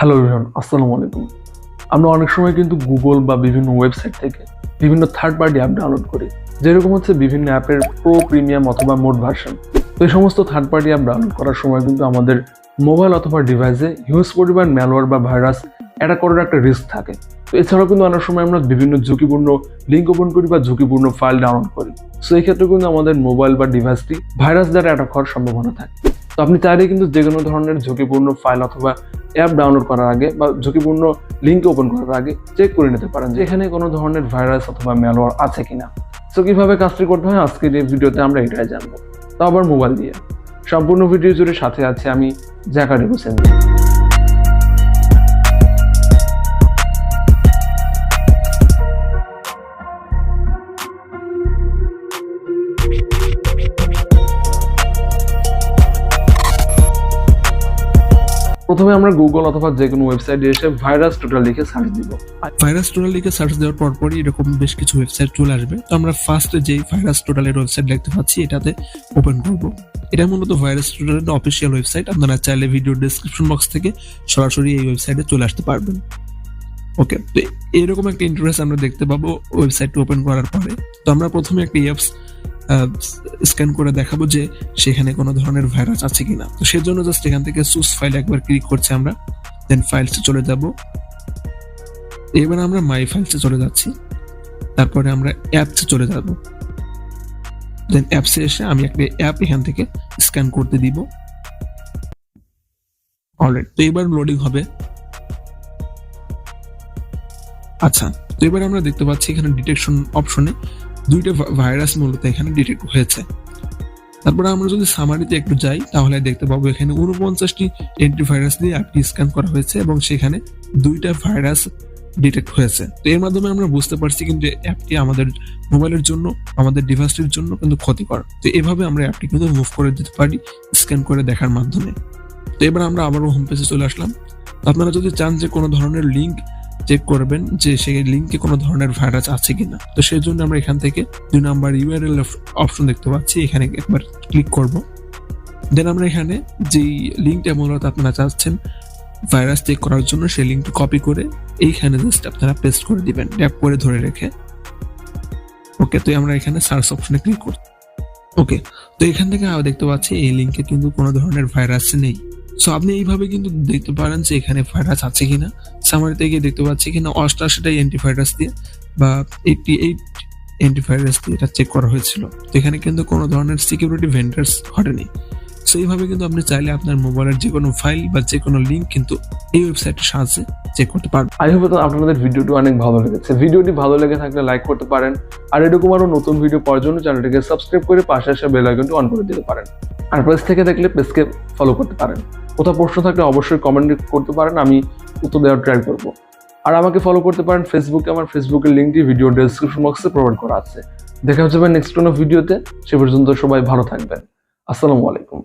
Hello everyone, আসসালামু আলাইকুম। আমরা অনেক সময় কিন্তু গুগল বা বিভিন্ন ওয়েবসাইট থেকে বিভিন্ন থার্ড পার্টি অ্যাপ ডাউনলোড করি, যেরকম হচ্ছে বিভিন্ন অ্যাপের প্রো, প্রিমিয়াম অথবা মোড ভার্সন। তো এই সমস্ত থার্ড পার্টি অ্যাপ ডাউনলোড করার সময় কিন্তু আমাদের মোবাইল অথবা ডিভাইসে হিউজ পরিমাণ ম্যালওয়্যার বা ভাইরাস অ্যাটাক করার একটা রিস্ক থাকে। তো এছাড়াও কিন্তু অনেক সময় আমরা বিভিন্ন ঝুঁকিপূর্ণ লিঙ্ক ওপেন করি বা ঝুঁকিপূর্ণ ফাইল ডাউনলোড করি। সো এই ক্ষেত্রে কিন্তু আমাদের মোবাইল বা ডিভাইসটি ভাইরাস দ্বারা অ্যাটাক হওয়ার সম্ভাবনা থাকে। তো আপনি চাইলে কিন্তু যে কোনো ধরনের ঝুঁকিপূর্ণ ফাইল অথবা অ্যাপ ডাউনলোড করার আগে বা ঝুঁকিপূর্ণ লিঙ্ক ওপেন করার আগে চেক করে নিতে পারেন যে এখানে কোনো ধরনের ভাইরাস অথবা ম্যালওয়্যার আছে কিনা। সো কিভাবে কাজটি করতে হয় আজকের এই ভিডিওতে আমরা এটাই জানবো, তো আবার মোবাইল দিয়ে। সম্পূর্ণ ভিডিও জুড়ে সাথে আছে আমি জাকারিয়া হোসেন। প্রথমে আমরা গুগল অথবা যে কোনো ওয়েবসাইটে এসে ভাইরাস টোটাল লিখে সার্চ দিব। ভাইরাস টোটাল লিখে সার্চ দেওয়ার পরপরই এরকম বেশ কিছু ওয়েবসাইট চলে আসবে। তো আমরা ফার্স্টে যেই ভাইরাস টোটালের ওয়েবসাইট দেখতে পাচ্ছি এটাতে ওপেন করব। এটা মূলত ভাইরাস টোটালের অফিসিয়াল ওয়েবসাইট। আপনারা চাইলে ভিডিও ডেসক্রিপশন বক্স থেকে সরাসরি এই ওয়েবসাইটে চলে আসতে পারবেন। ওকে, তো এরকম একটা ইন্টারফেস আমরা দেখতে পাবো ওয়েবসাইটটা ওপেন করার পরে। তো আমরা প্রথমে একটা অ্যাপস স্ক্যান করে দেখাবো যে সেখানে কোনো ধরনের ভাইরাস আছে কিনা। তো সেজন্য জাস্ট এখান থেকে চুজ ফাইল একবার ক্লিক করছি আমরা, দেন ফাইলসে চলে যাব। এবার আমরা মাই ফাইলসে চলে যাচ্ছি, তারপরে আমরা অ্যাপসে চলে যাব। দেন অ্যাপসে এসে আমি একটা অ্যাপ এখান থেকে স্ক্যান করতে দিব। অলরাইট, তো এবার লোডিং হবে। আচ্ছা, তো এবার আমরা দেখতে পাচ্ছি এখানে ডিটেকশন অপশনে দুইটা ভাইরাস মূলত এখানে ডিটেক্ট হয়েছে। তারপরে আমরা যদি সামারিতে একটু যাই তাহলে দেখতে পাবো এখানে 49টি অ্যান্টিভাইরাস দিয়ে অ্যাপটি স্ক্যান করা হয়েছে এবং সেখানে দুইটা ভাইরাস ডিটেক্ট হয়েছে। তো এর মাধ্যমে আমরা বুঝতে পারছি কিন্তু অ্যাপটি আমাদের মোবাইলের জন্য, আমাদের ডিভাইসটির জন্য কিন্তু ক্ষতিকর। তো এভাবে আমরা অ্যাপটি কিন্তু মুভ করে দিতে পারি স্ক্যান করে দেখার মাধ্যমে। তো এবার আমরা আবারও হোম পেজে চলে আসলাম। আপনারা যদি চান যে কোনো ধরনের লিঙ্ক চেক করবেন যে সেই লিঙ্কে কোনো ধরনের ভাইরাস আছে কিনা, তো সেই জন্য আমরা এখান থেকে 2 নাম্বার ইউআরএল অপশন দেখতে পাচ্ছি, এখানে একবার ক্লিক করব। দেন আমরা এখানে যেই লিঙ্কটা মূলত আপনারা চাচ্ছেন ভাইরাস চেক করার জন্য সেই লিঙ্কটা কপি করে এইখানে জাস্ট আপনারা পেস্ট করে দিবেন ট্যাপ করে ধরে রেখে। ওকে, তো আমরা এখানে সার্চ অপশনে ক্লিক করব। ওকে, তো এখান থেকে দেখতে পাচ্ছি এই লিঙ্কে কিন্তু কোনো ধরনের ভাইরাস নেই। সো আপনি এইভাবে কিন্তু দেখতে পারেন যে এখানে ভাইরাস আছে কিনা। সামারিতে গিয়ে দেখতে পাচ্ছি কিনা 88টা অ্যান্টিভাইরাস দিয়ে বা 88 অ্যান্টিভাইরাস দিয়ে এটা চেক করা হয়েছিল। তো এখানে কিন্তু কোনো ধরনের সিকিউরিটি ভেন্ডার্স ঘটেনি। সো এইভাবে কিন্তু আপনি চাইলে আপনার মোবাইলের যে কোনো ফাইল বা যে কোনো লিঙ্ক কিন্তু এই ওয়েবসাইটের সাহায্যে চেক করতে পারবেন। আই হোপ আপনাদের ভিডিওটি অনেক ভালো লেগেছে। ভিডিওটি ভালো লেগে থাকলে লাইক করতে পারেন, আর এরকম আরো নতুন ভিডিও পাওয়ার জন্য চ্যানেলটিকে সাবস্ক্রাইব করে পাশে আসা বেল আইকনটি অন করে দিতে পারেন। আর পেজ থেকে দেখলে পেজকে ফলো করতে পারেন। কোথাও প্রশ্ন থাকলে অবশ্যই কমেন্ট করতে পারেন, আমি উত্তর দেওয়ার ট্রাই করবো। আর আমাকে ফলো করতে পারেন ফেসবুকে, আমার ফেসবুকের লিঙ্কটি ভিডিও ডেসক্রিপশন বক্সে প্রোভাইড করা আছে। দেখা হচ্ছে নেক্সট কোনো ভিডিওতে। সে পর্যন্ত সবাই ভালো থাকবেন। আসসালামু আলাইকুম।